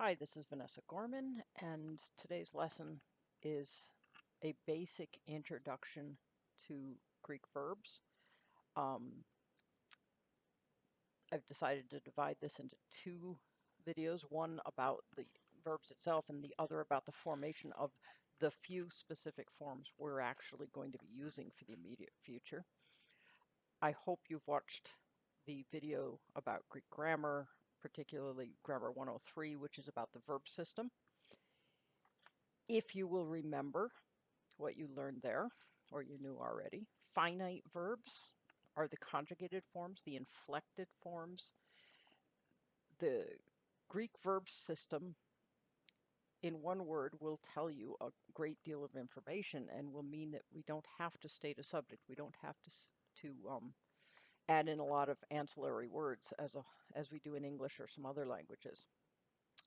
Hi, this is Vanessa Gorman, and today's lesson is a basic introduction to Greek verbs. I've decided to divide this into two videos, one about the verbs itself and the other about the formation of the few specific forms we're actually going to be using for the immediate future. I hope you've watched the video about Greek grammar, particularly Grammar 103, which is about the verb system. If you will remember what you learned there, or you knew already, finite verbs are the conjugated forms, the inflected forms. The Greek verb system, in one word, will tell you a great deal of information and will mean that we don't have to state a subject. We don't have to add in a lot of ancillary words as we do in English or some other languages.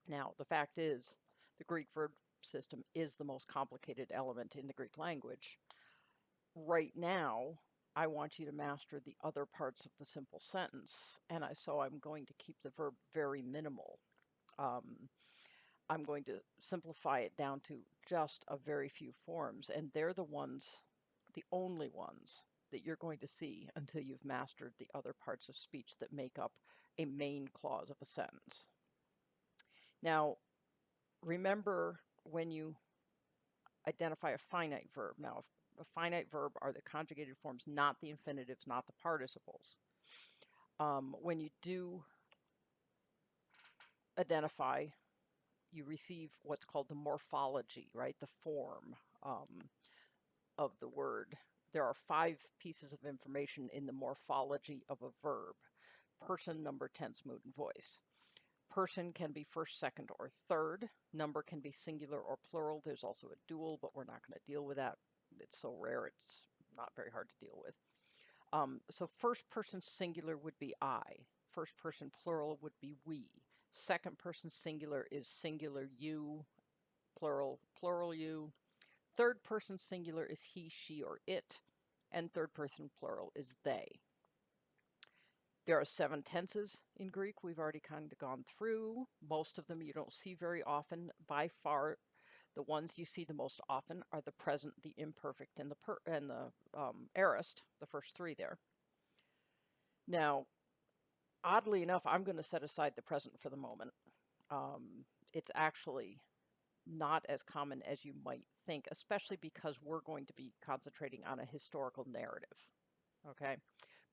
Now, the fact is, the Greek verb system is the most complicated element in the Greek language. Right now, I want you to master the other parts of the simple sentence, and so I'm going to keep the verb very minimal. I'm going to simplify it down to just a very few forms, and they're the only ones that you're going to see until you've mastered the other parts of speech that make up a main clause of a sentence. Now, remember when you identify a finite verb. Now, a finite verb are the conjugated forms, not the infinitives, not the participles. When you do identify, you receive what's called the morphology, right? The form of the word. There are 5 pieces of information in the morphology of a verb: person, number, tense, mood, and voice. Person can be first, second, or third. Number can be singular or plural. There's also a dual, but we're not going to deal with that. It's so rare, it's not very hard to deal with. So first person singular would be I. First person plural would be we. Second person singular is singular you, plural, plural you. Third person singular is he, she, or it. And third person plural is they. There are 7 tenses in Greek. We've already kind of gone through. Most of them you don't see very often. By far, the ones you see the most often are the present, the imperfect, and the aorist, the first 3 there. Now, oddly enough, I'm going to set aside the present for the moment. It's actually not as common as you might think, especially because we're going to be concentrating on a historical narrative. Okay.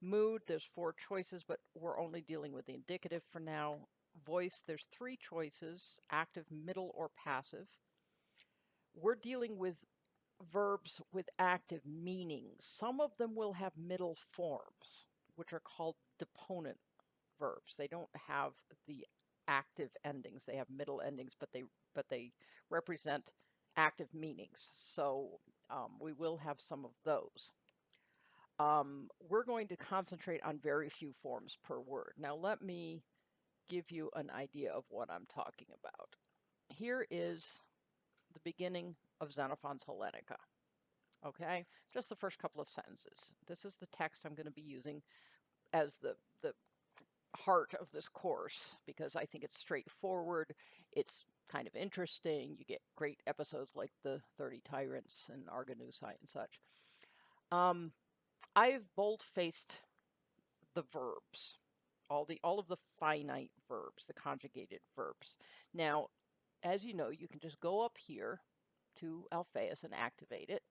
Mood, there's 4 choices, but we're only dealing with the indicative for now. Voice, there's 3 choices: active, middle, or passive. We're dealing with verbs with active meanings. Some of them will have middle forms, which are called deponent verbs. They don't have the active endings. They have middle endings, but they represent active meanings. So we will have some of those. We're going to concentrate on very few forms per word. Now let me give you an idea of what I'm talking about. Here is the beginning of Xenophon's Hellenika. Okay, just the first couple of sentences. This is the text I'm going to be using as the heart of this course because I think it's straightforward. It's kind of interesting. You get great episodes like the 30 Tyrants and Argonautai and such. I've bold-faced the verbs, all of the finite verbs, the conjugated verbs. Now, as you know, you can just go up here to Alphaeus and activate it.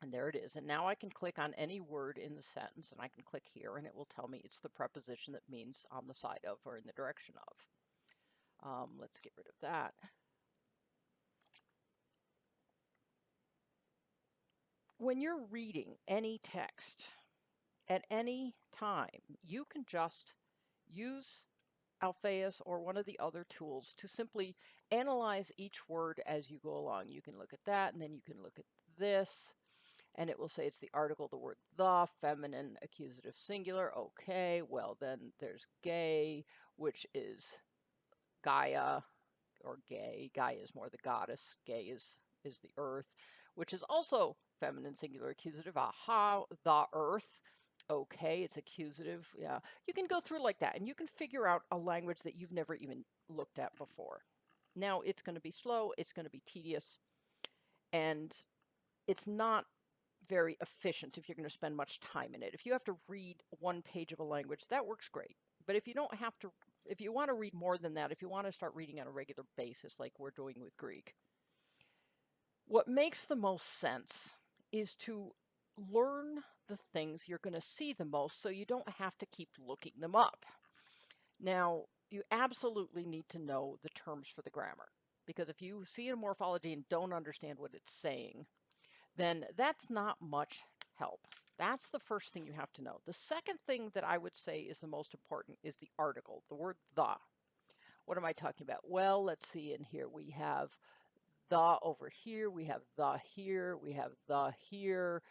And there it is. And now I can click on any word in the sentence, and I can click here, and it will tell me it's the preposition that means on the side of or in the direction of. Let's get rid of that. When you're reading any text at any time, you can just use Alphaeus or one of the other tools to simply analyze each word as you go along. You can look at that, and then you can look at this, and it will say it's the article, the word the, feminine, accusative, singular. Okay, well then there's gay, which is Gaia, or gay. Gaia is more the goddess. Gay is the earth, which is also feminine, singular, accusative. Aha, the earth. Okay, it's accusative. Yeah, you can go through like that, and you can figure out a language that you've never even looked at before. Now it's going to be slow, it's going to be tedious, and it's not very efficient if you're going to spend much time in it. If you have to read one page of a language, that works great. But if you don't have to, if you want to read more than that, if you want to start reading on a regular basis like we're doing with Greek, what makes the most sense is to learn the things you're going to see the most so you don't have to keep looking them up. Now, you absolutely need to know the terms for the grammar, because if you see a morphology and don't understand what it's saying, then that's not much help. That's the first thing you have to know. The second thing that I would say is the most important is the article, the word the. What am I talking about? Well, let's see in here. We have the over here, we have the here, we have the here.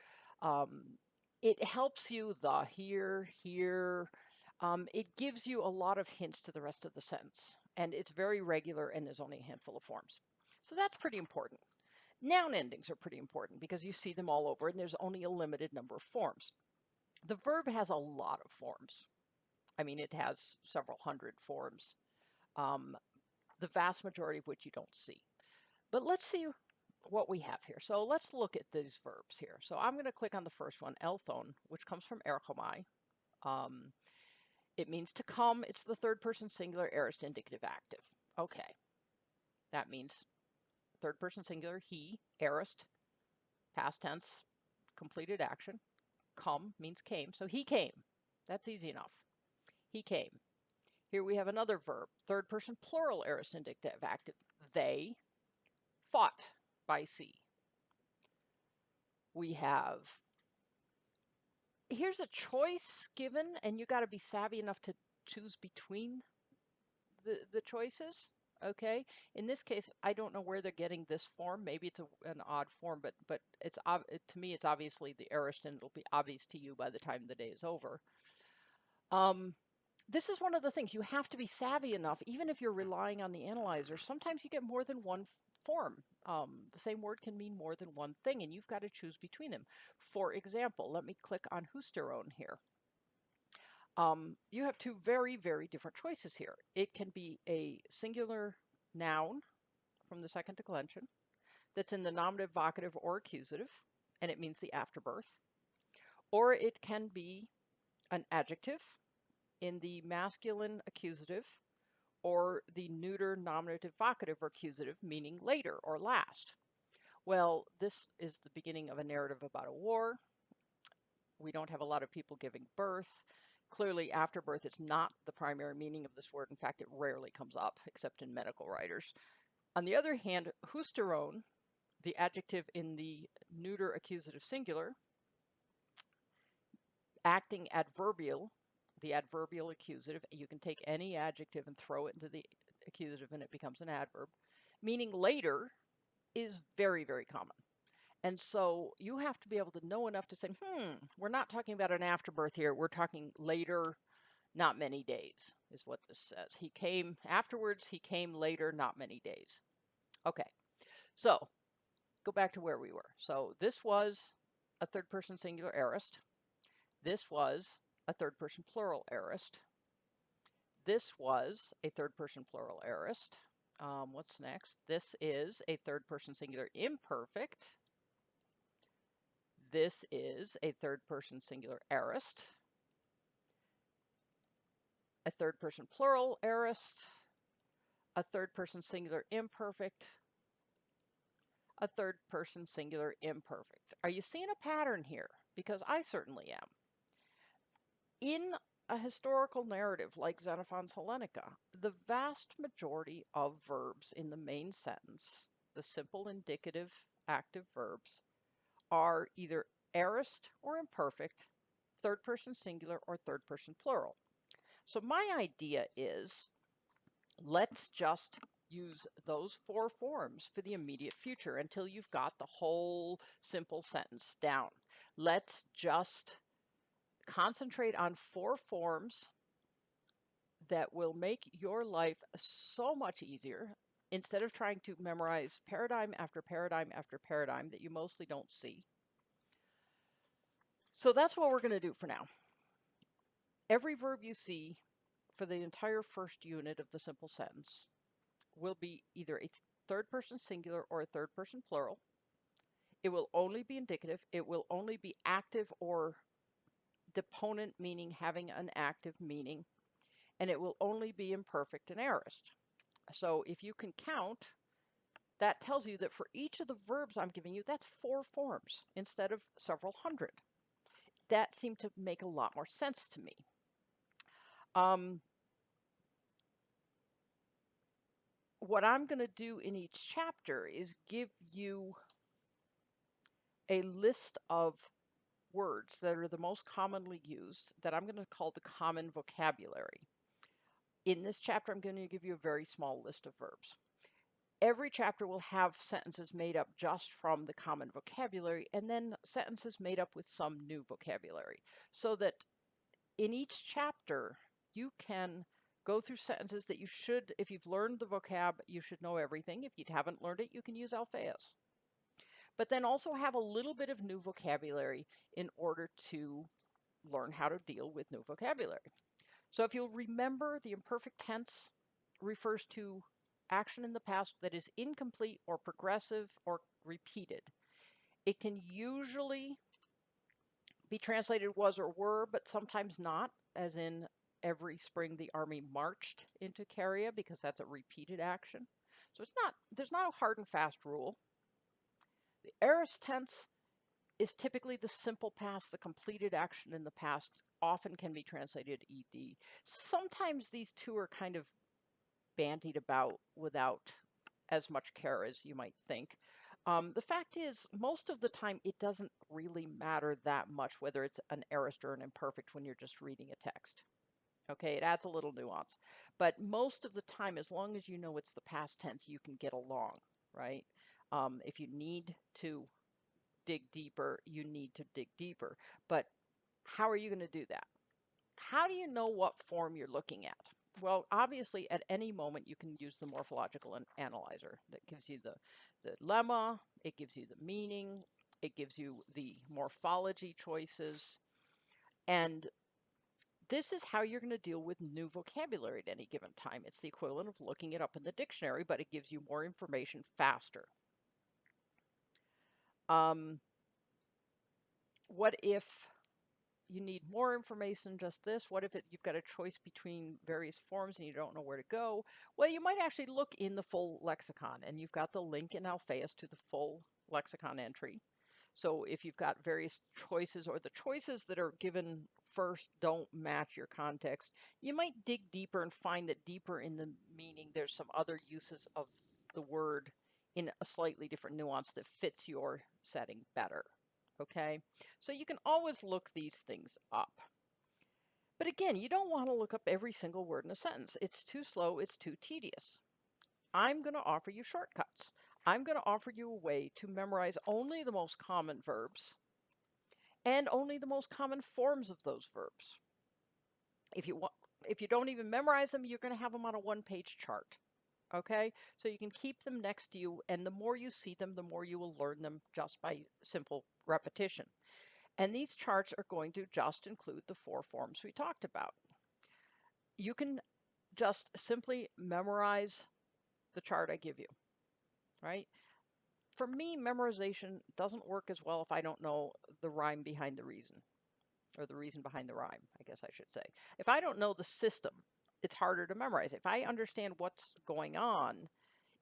It helps you, the here, here. It gives you a lot of hints to the rest of the sentence, and it's very regular and there's only a handful of forms. So that's pretty important. Noun endings are pretty important because you see them all over and there's only a limited number of forms. The verb has a lot of forms. I mean, it has several hundred forms, the vast majority of which you don't see. But let's see what we have here. So let's look at these verbs here. So I'm going to click on the first one, elthon, which comes from erchomai. It means to come. It's the third person singular aorist indicative active. Okay. That means third person singular, he, aorist, past tense, completed action. Come means came. So he came. That's easy enough. He came. Here we have another verb, third person plural aorist indicative active. They fought by sea. We have, here's a choice given, and you got to be savvy enough to choose between the choices. Okay, in this case, I don't know where they're getting this form. Maybe it's an odd form, but it's to me, it's obviously the aorist, and it'll be obvious to you by the time the day is over. This is one of the things you have to be savvy enough, even if you're relying on the analyzer. Sometimes you get more than one form. The same word can mean more than one thing, and you've got to choose between them. For example, let me click on husteron here. You have two very, very different choices here. It can be a singular noun from the second declension that's in the nominative, vocative, or accusative, and it means the afterbirth. Or it can be an adjective in the masculine accusative or the neuter nominative, vocative, or accusative, meaning later or last. Well, this is the beginning of a narrative about a war. We don't have a lot of people giving birth. Clearly, afterbirth is not the primary meaning of this word. In fact, it rarely comes up, except in medical writers. On the other hand, husteron, the adjective in the neuter accusative singular, acting adverbial, the adverbial accusative, you can take any adjective and throw it into the accusative and it becomes an adverb, meaning later, is very, very common. And so you have to be able to know enough to say, we're not talking about an afterbirth here. We're talking later, not many days, is what this says. He came afterwards, he came later, not many days. Okay, so go back to where we were. So this was a third person singular aorist. This was a third person plural aorist. This was a third person plural aorist. What's next? This is a third person singular imperfect. This is a third person singular aorist, a third person plural aorist, a third person singular imperfect, a third person singular imperfect. Are you seeing a pattern here? Because I certainly am. In a historical narrative like Xenophon's Hellenika, the vast majority of verbs in the main sentence, the simple indicative active verbs, are either aorist or imperfect, third person singular or third person plural. So my idea is, let's just use those four forms for the immediate future until you've got the whole simple sentence down. Let's just concentrate on four forms that will make your life so much easier instead of trying to memorize paradigm after paradigm after paradigm that you mostly don't see. So that's what we're going to do for now. Every verb you see for the entire first unit of the simple sentence, will be either a third person singular or a third person plural. It will only be indicative. It will only be active or deponent, meaning having an active meaning. And it will only be imperfect and aorist. So if you can count, that tells you that for each of the verbs I'm giving you, that's 4 forms instead of several hundred. That seemed to make a lot more sense to me. What I'm going to do in each chapter is give you a list of words that are the most commonly used that I'm going to call the common vocabulary. In this chapter, I'm going to give you a very small list of verbs. Every chapter will have sentences made up just from the common vocabulary, and then sentences made up with some new vocabulary, so that in each chapter, you can go through sentences that you should, if you've learned the vocab, you should know everything. If you haven't learned it, you can use alphaeus. But then also have a little bit of new vocabulary in order to learn how to deal with new vocabulary. So if you'll remember, the imperfect tense refers to action in the past that is incomplete or progressive or repeated. It can usually be translated was or were, but sometimes not, as in every spring the army marched into Caria, because that's a repeated action. So there's not a hard and fast rule. The aorist tense is typically the simple past, the completed action in the past, often can be translated ed. Sometimes these two are kind of bandied about without as much care as you might think. The fact is, most of the time, it doesn't really matter that much whether it's an aorist or an imperfect when you're just reading a text. Okay, it adds a little nuance. But most of the time, as long as you know it's the past tense, you can get along, right? If you need to dig deeper, you need to dig deeper. But how are you going to do that? How do you know what form you're looking at? Well, obviously, at any moment, you can use the morphological analyzer that gives you the lemma, it gives you the meaning, it gives you the morphology choices, and this is how you're going to deal with new vocabulary at any given time. It's the equivalent of looking it up in the dictionary, but it gives you more information faster. What if you need more information than just this? What if you've got a choice between various forms and you don't know where to go? Well, you might actually look in the full lexicon, and you've got the link in Alphaeus to the full lexicon entry. So if you've got various choices, or the choices that are given first don't match your context, you might dig deeper and find that deeper in the meaning there's some other uses of the word in a slightly different nuance that fits your setting better. Okay, so you can always look these things up. But again, you don't want to look up every single word in a sentence. It's too slow, it's too tedious. I'm going to offer you shortcuts. I'm going to offer you a way to memorize only the most common verbs and only the most common forms of those verbs. If you don't even memorize them, you're going to have them on a one-page chart. Okay, so you can keep them next to you, and the more you see them, the more you will learn them just by simple repetition. And these charts are going to just include the 4 forms we talked about. You can just simply memorize the chart I give you, right? For me, memorization doesn't work as well if I don't know the rhyme behind the reason, or the reason behind the rhyme, I guess I should say. If I don't know the system, it's harder to memorize. If I understand what's going on,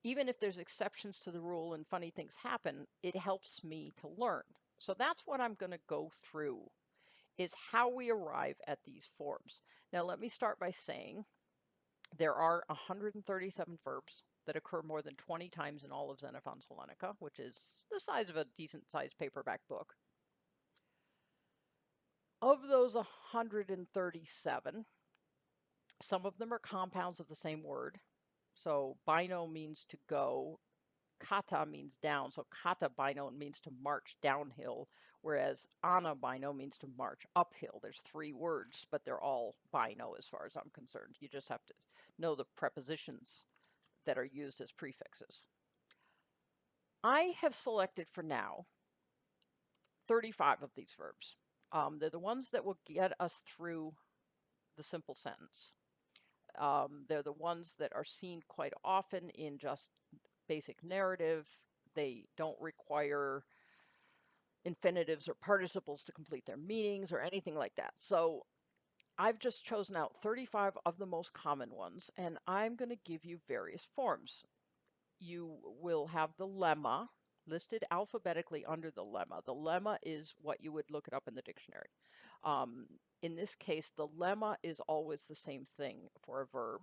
even if there's exceptions to the rule and funny things happen, it helps me to learn. So that's what I'm going to go through, is how we arrive at these forms. Now, let me start by saying there are 137 verbs that occur more than 20 times in all of Xenophon's Hellenika, which is the size of a decent-sized paperback book. Of those 137, some of them are compounds of the same word. So bino means to go, kata means down. So kata bino means to march downhill, whereas ana bino means to march uphill. There's 3 words, but they're all bino as far as I'm concerned. You just have to know the prepositions that are used as prefixes. I have selected for now 35 of these verbs. They're the ones that will get us through the simple sentence. They're the ones that are seen quite often in just basic narrative. They don't require infinitives or participles to complete their meanings or anything like that. So I've just chosen out 35 of the most common ones, and I'm going to give you various forms. You will have the lemma listed alphabetically under the lemma. The lemma is what you would look it up in the dictionary. Um, in this case, the lemma is always the same thing for a verb.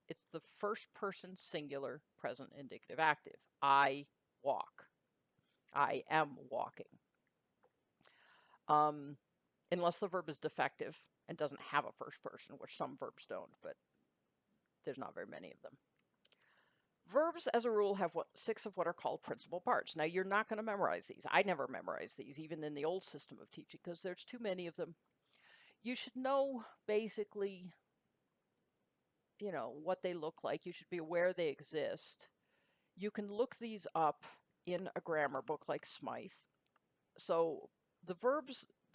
It's the first person singular present indicative active. I walk. I am walking. Unless the verb is defective and doesn't have a first person, which some verbs don't, but there's not very many of them. Verbs, as a rule, have 6 of what are called principal parts. Now, you're not going to memorize these. I never memorized these, even in the old system of teaching, because there's too many of them. You should know basically, what they look like. You should be aware they exist. You can look these up in a grammar book like Smythe. So the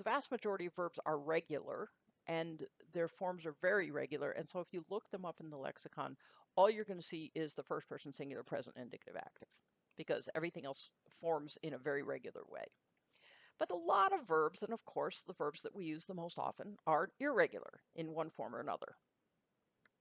vast majority of verbs are regular, and their forms are very regular. And so if you look them up in the lexicon, all you're going to see is the first person singular present indicative active, because everything else forms in a very regular way. But a lot of verbs, and of course the verbs that we use the most often, are irregular in one form or another.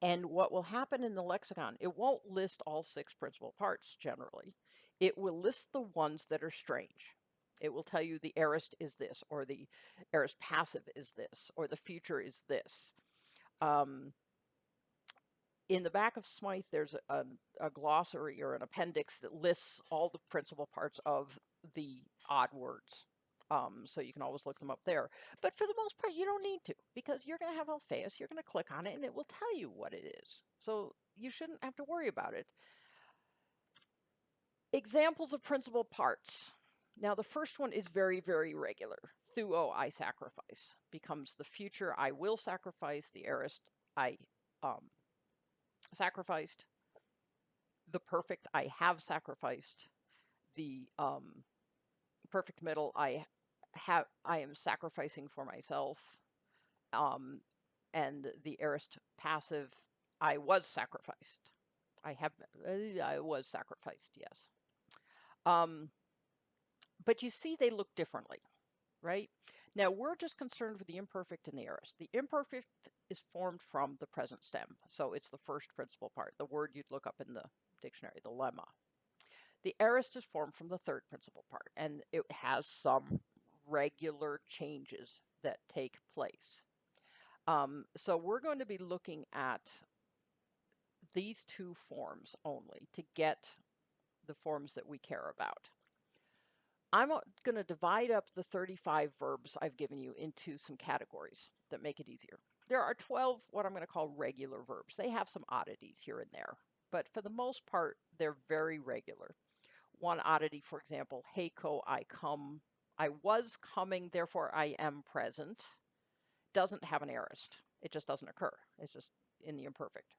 And what will happen in the lexicon, it won't list all 6 principal parts generally. It will list the ones that are strange. It will tell you the aorist is this, or the aorist passive is this, or the future is this. In the back of Smythe, there's a glossary or an appendix that lists all the principal parts of the odd words. So you can always look them up there. But for the most part, you don't need to, because you're going to have Alphaeus, you're going to click on it, and it will tell you what it is. So you shouldn't have to worry about it. Examples of principal parts. Now, the first one is very, very regular. Thuo, I sacrifice, becomes the future, I will sacrifice, the aorist, I sacrificed, the perfect, I have sacrificed, the perfect middle, I am sacrificing for myself, and the aorist passive, I was sacrificed. I was sacrificed, yes. But you see they look differently, right? Now, we're just concerned with the imperfect and the aorist. The imperfect is formed from the present stem, so it's the first principal part, the word you'd look up in the dictionary, the lemma. The aorist is formed from the third principal part, and it has some regular changes that take place. So we're going to be looking at these 2 forms only to get the forms that we care about. I'm going to divide up the 35 verbs I've given you into some categories that make it easier. There are 12 what I'm going to call regular verbs. They have some oddities here and there, but for the most part, they're very regular. One oddity, for example, heiko, I come, I was coming, therefore I am present, doesn't have an aorist. It just doesn't occur. It's just in the imperfect.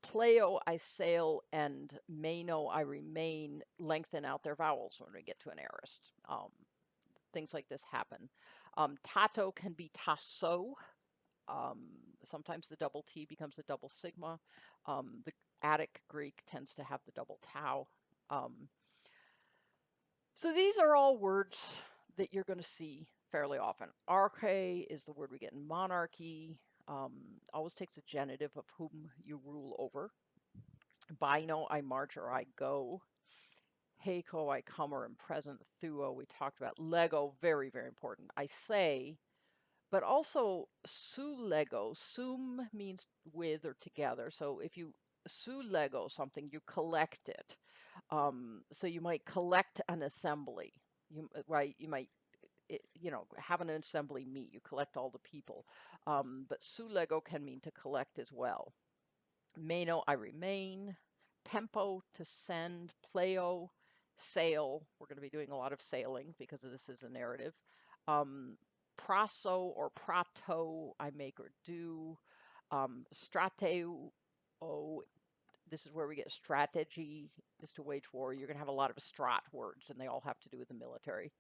Pleo, I sail, and meno, I remain, lengthen out their vowels when we get to an aorist. Things like this happen. Tato can be tasso. Sometimes the double T becomes the double sigma. The Attic Greek tends to have the double tau. So these are all words that you're going to see fairly often. Arche is the word we get in monarchy. Always takes a genitive of whom you rule over. Bino, I march or I go. Heiko, I come or am present. Thuo, we talked about. Lego, very, very important. I say, but also su lego. Sum means with or together. So if you su lego something, you collect it. So you might collect an assembly. You might have an assembly meet. You collect all the people. But su lego can mean to collect as well. Meno, I remain. Pempo, to send. Pleo, sail. We're going to be doing a lot of sailing because this is a narrative. Praso or prato, I make or do. Strateo, this is where we get strategy, is to wage war. You're going to have a lot of strat words, and they all have to do with the military.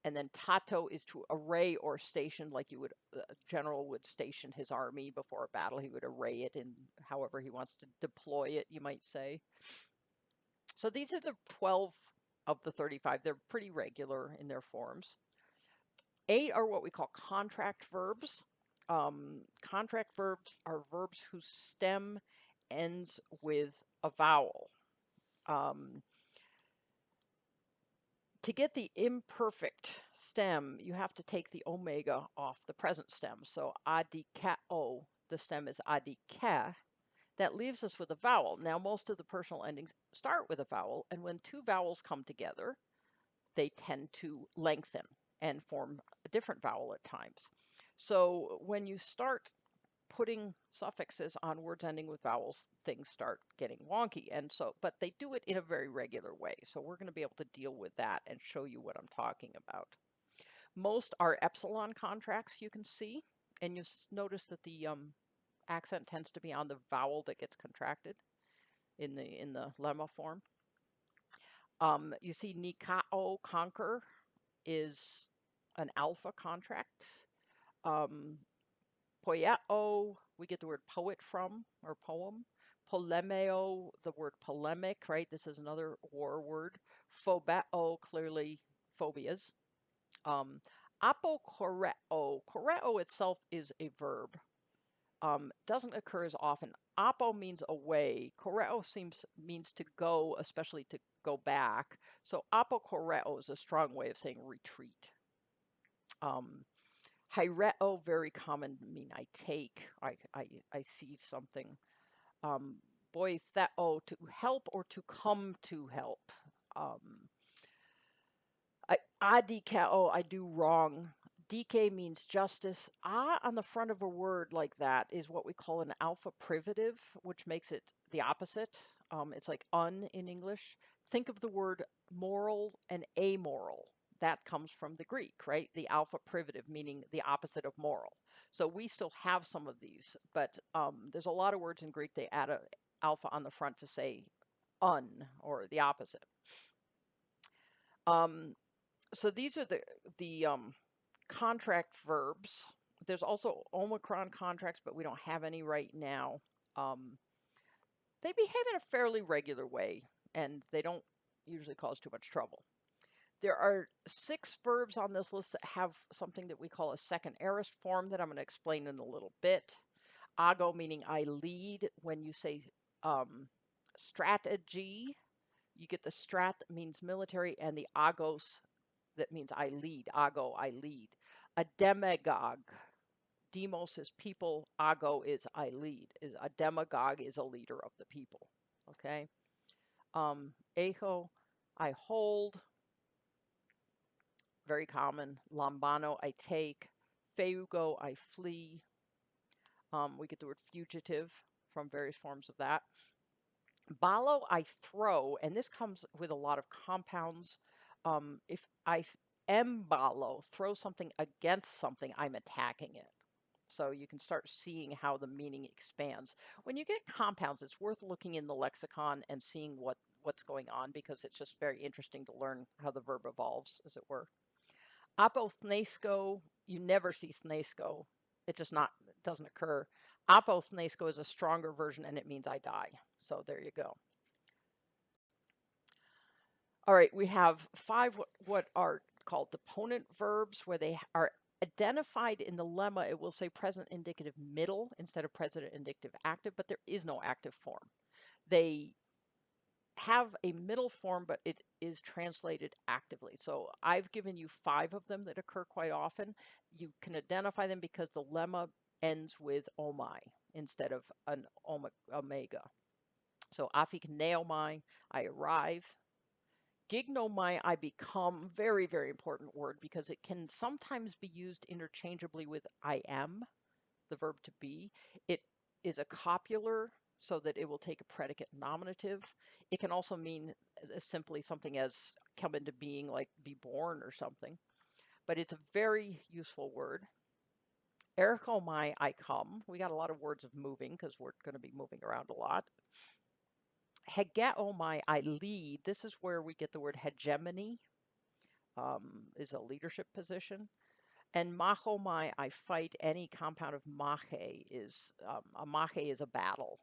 And then tato is to array or station, like you would, a general would station his army before a battle. He would array it in however he wants to deploy it, you might say. So these are the 12 of the 35. They're pretty regular in their forms. 8 are what we call contract verbs. Contract verbs are verbs whose stem ends with a vowel. To get the imperfect stem, you have to take the omega off the present stem. So adikao, the stem is adike. That leaves us with a vowel. Now, most of the personal endings start with a vowel, and when two vowels come together, they tend to lengthen and form a different vowel at times. So when you start putting suffixes on words ending with vowels, things start getting wonky. And so, but they do it in a very regular way. So we're going to be able to deal with that and show you what I'm talking about. Most are epsilon contracts, you can see, and you notice that the accent tends to be on the vowel that gets contracted in the lemma form. You see nikao, conquer, is an alpha contract. Poieo, we get the word poet from, or poem. Polemeo, the word polemic, right? This is another war word. Phobeo, clearly phobias. Apokoreo, koreo itself is a verb. Doesn't occur as often. Apo means away. Koreo means to go, especially to go back. So apokoreo is a strong way of saying retreat. Hyreo, very common, mean I take, I see something. Boitheo, to help or to come to help. Adikao, I do wrong. DK means justice. On the front of a word like that is what we call an alpha privative, which makes it the opposite. It's like un in English. Think of the word moral and amoral. That comes from the Greek, right? The alpha privative, meaning the opposite of moral. So we still have some of these, but there's a lot of words in Greek they add a alpha on the front to say un or the opposite. So these are the contract verbs. There's also Omicron contracts, but we don't have any right now. They behave in a fairly regular way, and they don't usually cause too much trouble. There are 6 verbs on this list that have something that we call a second aorist form that I'm going to explain in a little bit. Ago, meaning I lead. When you say strategy, you get the strat that means military, and the agos that means I lead. Ago, I lead. A demagogue. Demos is people. Ago is I lead. A demagogue is a leader of the people. Okay. Echo, I hold. Very common. Lambano, I take. Feugo, I flee. We get the word fugitive from various forms of that. Balo, I throw, and this comes with a lot of compounds. If I embalo, throw something against something, I'm attacking it. So you can start seeing how the meaning expands. When you get compounds, it's worth looking in the lexicon and seeing what's going on, because it's just very interesting to learn how the verb evolves, as it were. Apothnesko, you never see thnesko. It doesn't occur. Apothnesko is a stronger version, and it means I die. So there you go. All right, we have 5 what are called deponent verbs, where they are identified in the lemma. It will say present indicative middle instead of present indicative active, but there is no active form. They have a middle form, but it is translated actively. So I've given you 5 of them that occur quite often. You can identify them because the lemma ends with omai instead of an omega. So afikneomai, I arrive. Gignomai, I become, very, very important word, because it can sometimes be used interchangeably with I am, the verb to be. It is a copular, so that it will take a predicate nominative. It can also mean simply something as come into being, like be born or something. But it's a very useful word. Erchomai, I come. We got a lot of words of moving because we're going to be moving around a lot. Hegeomai, I lead. This is where we get the word hegemony. is a leadership position. And machomai, I fight any compound of mache is a mache is a battle,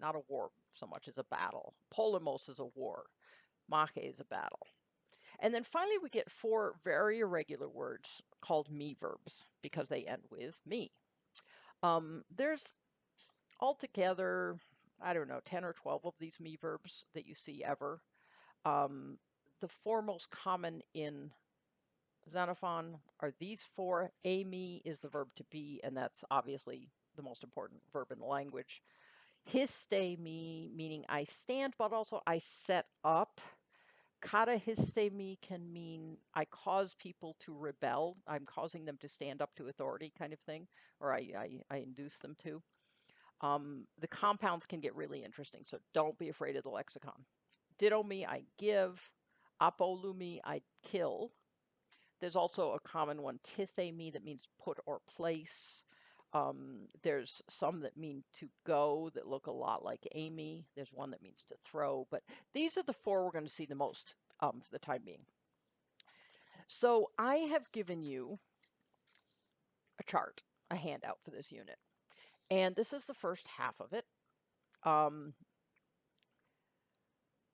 not a war so much as a battle. Polemos is a war. Mache is a battle. And then finally, we get 4 very irregular words called me verbs because they end with me. There's altogether, I don't know, 10 or 12 of these me verbs that you see ever. The 4 most common in Xenophon are these 4. Ami is the verb to be, and that's obviously the most important verb in the language. Histe me, meaning I stand, but also I set up. Kata histe me can mean I cause people to rebel. I'm causing them to stand up to authority, kind of thing, or I induce them to. The compounds can get really interesting, so don't be afraid of the lexicon. Ditto me, I give. Apolumi, I kill. There's also a common one, tithe me, that means put or place. There's some that mean to go that look a lot like Amy. There's one that means to throw, but these are the 4 we're going to see the most for the time being. So I have given you a chart, a handout for this unit, and this is the first half of it.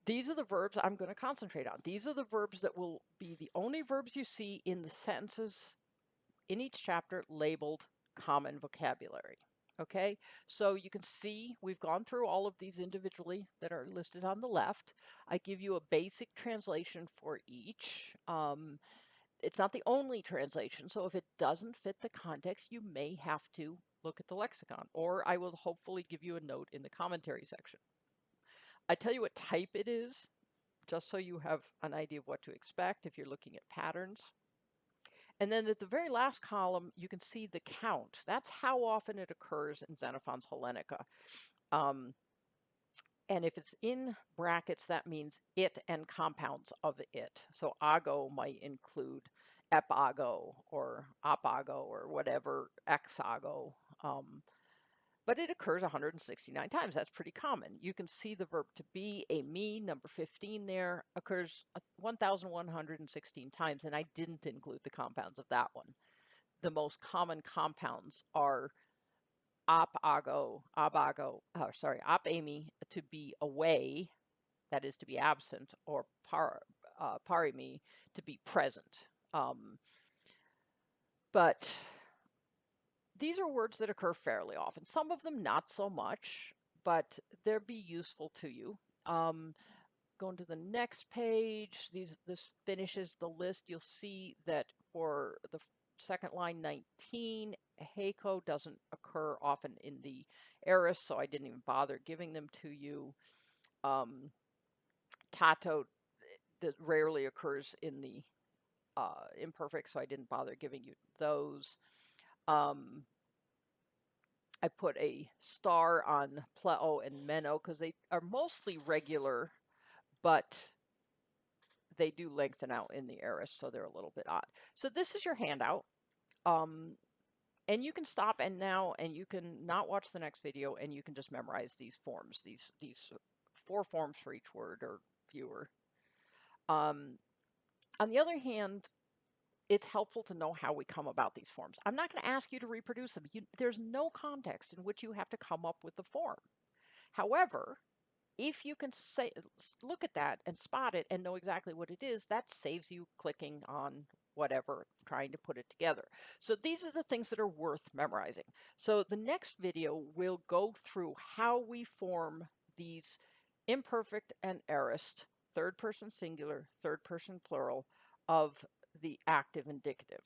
These are the verbs I'm going to concentrate on. These are the verbs that will be the only verbs you see in the sentences in each chapter labeled common vocabulary. Okay, so you can see we've gone through all of these individually that are listed on the left. I give you a basic translation for each. It's not the only translation, so if it doesn't fit the context, you may have to look at the lexicon, or I will hopefully give you a note in the commentary section. I tell you what type it is, just so you have an idea of what to expect if you're looking at patterns. And then at the very last column, you can see the count. That's how often it occurs in Xenophon's Hellenika. And if it's in brackets, that means it and compounds of it. So ago might include epago or apago or whatever, exago. But it occurs 169 times. That's pretty common. You can see the verb to be, a me, number 15 there, occurs 1,116 times, and I didn't include the compounds of that one. The most common compounds are apago, abago, apami, to be away, that is to be absent, or parimi, to be present. But these are words that occur fairly often. Some of them not so much, but they'll be useful to you. Going to the next page, this finishes the list. You'll see that for the second line 19, heiko doesn't occur often in the aorist, so I didn't even bother giving them to you. Tato that rarely occurs in the imperfect, so I didn't bother giving you those. I put a star on pleo and meno because they are mostly regular, but they do lengthen out in the aorist, so they're a little bit odd. So this is your handout. And you can stop and you can not watch the next video, and you can just memorize these forms, these 4 forms for each word or fewer. On the other hand, it's helpful to know how we come about these forms. I'm not going to ask you to reproduce them. There's no context in which you have to come up with the form. However, if you can look at that and spot it and know exactly what it is, that saves you clicking on whatever, trying to put it together. So these are the things that are worth memorizing. So the next video will go through how we form these imperfect and aorist, third person singular, third person plural, of the active indicative.